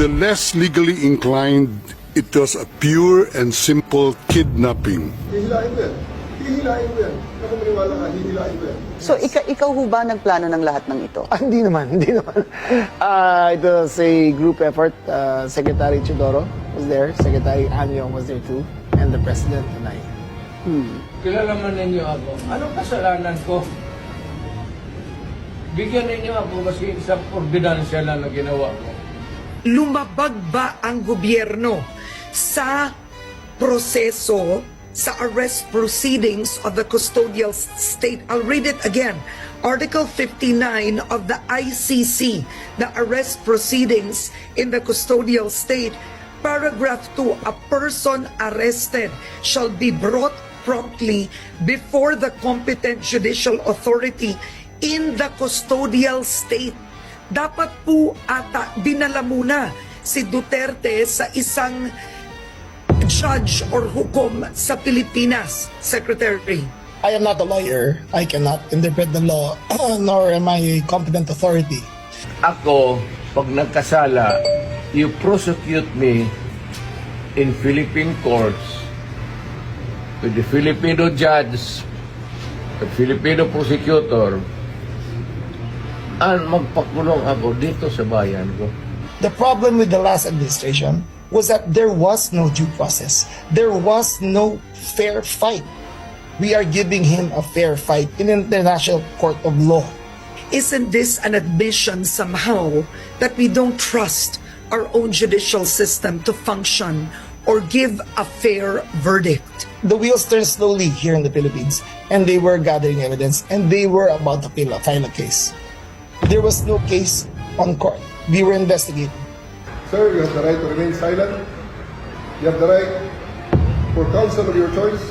the less legally inclined, it was a pure and simple kidnapping. Hihilain ko yan. Hihilain ko yan. Ako maniwala ka, hihilain ko yan. So, ikaw ho ba nagplano ng lahat ng ito? Hindi naman. It was a group effort. Secretary Chidoro was there, Secretary Anyong was there too, and the President and I. Kilala man ninyo ako. Anong kasalanan ko? Bigyan ninyo ako maski isang ordinansya lang na ginawa ko. Lumabag ba ang gobyerno sa proseso sa arrest proceedings of the custodial state? I'll read it again. Article 59 of the ICC, the arrest proceedings in the custodial state, paragraph 2, a person arrested shall be brought promptly before the competent judicial authority in the custodial state. Dapat po ata dinala muna si Duterte sa isang judge or hukom sa Pilipinas, Secretary. I am not a lawyer. I cannot interpret the law, nor am I a competent authority. Ako, pag nagkasala, you prosecute me in Philippine courts with the Filipino judge, the Filipino prosecutor, at magpakulong ako dito sa bayan ko. The problem with the last administration was that there was no due process. There was no fair fight. We are giving him a fair fight in an international court of law. Isn't this an admission somehow that we don't trust our own judicial system to function or give a fair verdict? The wheels turned slowly here in the Philippines, and they were gathering evidence, and they were about to file a case. There was no case on court. We were investigating. Sir, you have the right to remain silent. You have the right for counsel of your choice.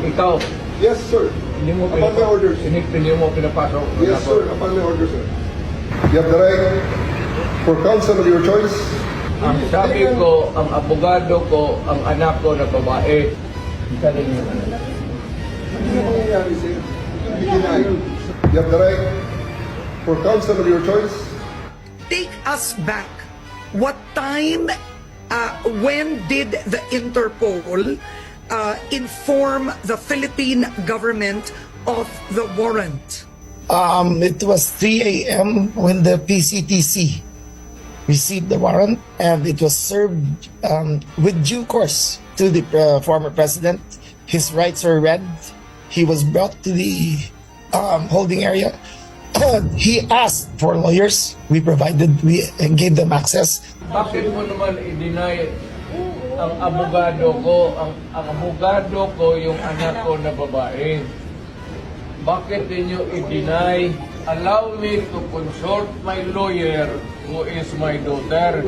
Ikaw, Yes, sir. hindi mo Upon my orders. hindi mo pinapasok. Yes, sir. Upon my orders, sir. You have the right for counsel of your choice. Ang sabi ko, ang abogado ko, ang anak ko na babae. Isa rin yung anak. Hindi na mangyayari, sir. Hindi denied. You have the right for counsel of your choice. Take us back. What time, when did the Interpol inform the Philippine government of the warrant? It was 3 a.m. when the PCTC received the warrant, and it was served with due course to the former president. His rights were read. He was brought to the holding area. He asked for lawyers. We provided, we gave them access. Bakit mo naman i-deny ang abogado ko, ang abogado ko yung anak ko na babae? Bakit ninyo i-deny? Allow me to consult my lawyer who is my daughter.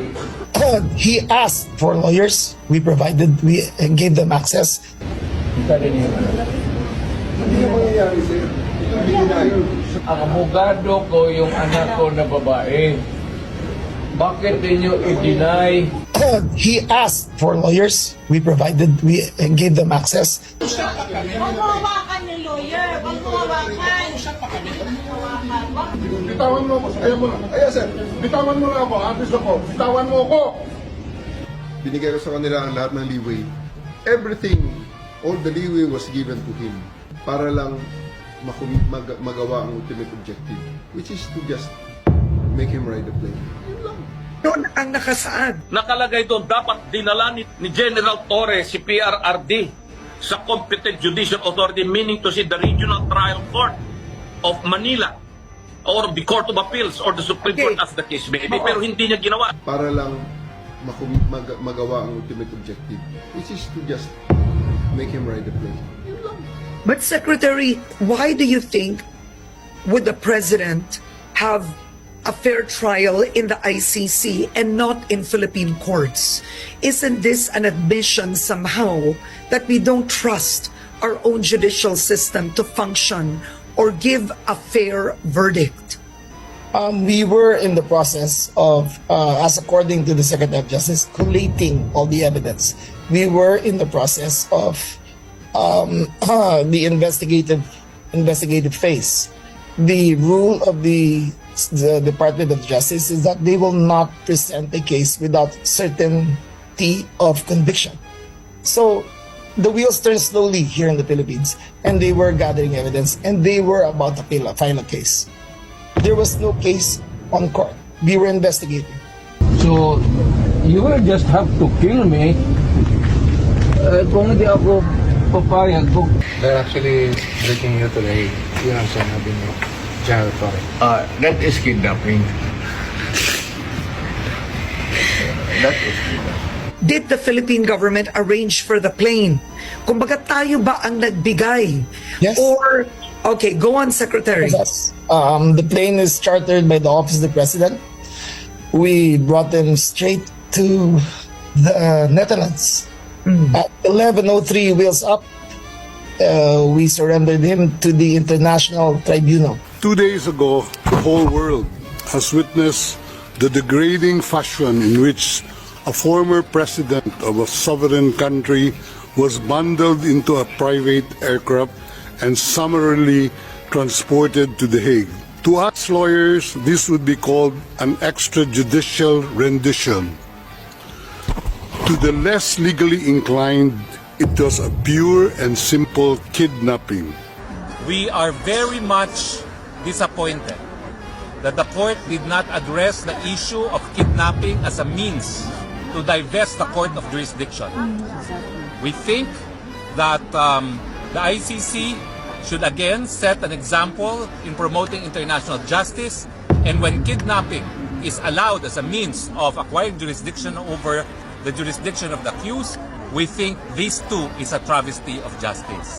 He asked for lawyers. We provided, we gave them access. Isa rin yung anak. Hindi na mangyayari, sir. Hindi denied. Ang abogado ko yung anak ko na babae. Bakit ninyo i-deny? He asked for lawyers. We provided, we gave them access. Huwag mo hawakan ng lawyer. Huwag mo hawakan. Bitawan mo ako. Ayaw mo na. Ayaw, sir. Bitawan mo na ako. Abis ako. Bitawan mo ako. Binigay ko sa kanila ang lahat ng leeway. Everything, all the leeway was given to him para lang magawa ang ultimate objective, which is to just make him ride the plane. Yun lang. Doon ang nakasaad. Nakalagay doon, dapat dinala ni General Torres si PRRD sa competent judicial authority, meaning to say the Regional Trial Court of Manila or the Court of Appeals or the Supreme Court as the case may be. Pero hindi niya ginawa. Para lang magawa ang ultimate objective, which is to just make him ride the plane. Yun lang. But Secretary, why do you think would the President have a fair trial in the ICC and not in Philippine courts? Isn't this an admission somehow that we don't trust our own judicial system to function or give a fair verdict? We were in the process of, as according to the Secretary of Justice, collating all the evidence. We were in the process of the investigative phase. The rule of the the Department of Justice is that they will not present a case without certainty of conviction. So the wheels turn slowly here in the Philippines, and they were gathering evidence, and they were about to file a case. There was no case on court. We were investigating. So, you will just have to kill me. Kung hindi ako papayag, They're actually breaking you today. Yun ang sinabi ni General Torre. that is kidnapping. Did the Philippine government arrange for the plane? Kumbaga tayo ba ang nagbigay? Yes. Or, okay, go on, Secretary. Yes. The plane is chartered by the Office of the President. We brought them straight to the Netherlands. At 11:03 wheels up, we surrendered him to the International Tribunal. 2 days ago, the whole world has witnessed the degrading fashion in which a former president of a sovereign country was bundled into a private aircraft and summarily transported to The Hague. To us lawyers, this would be called an extrajudicial rendition. To the less legally inclined, it was a pure and simple kidnapping. We are very much disappointed that the court did not address the issue of kidnapping as a means to divest the court of jurisdiction. We think that the ICC should again set an example in promoting international justice, and when kidnapping is allowed as a means of acquiring jurisdiction over the jurisdiction of the accused, we think this too is a travesty of justice.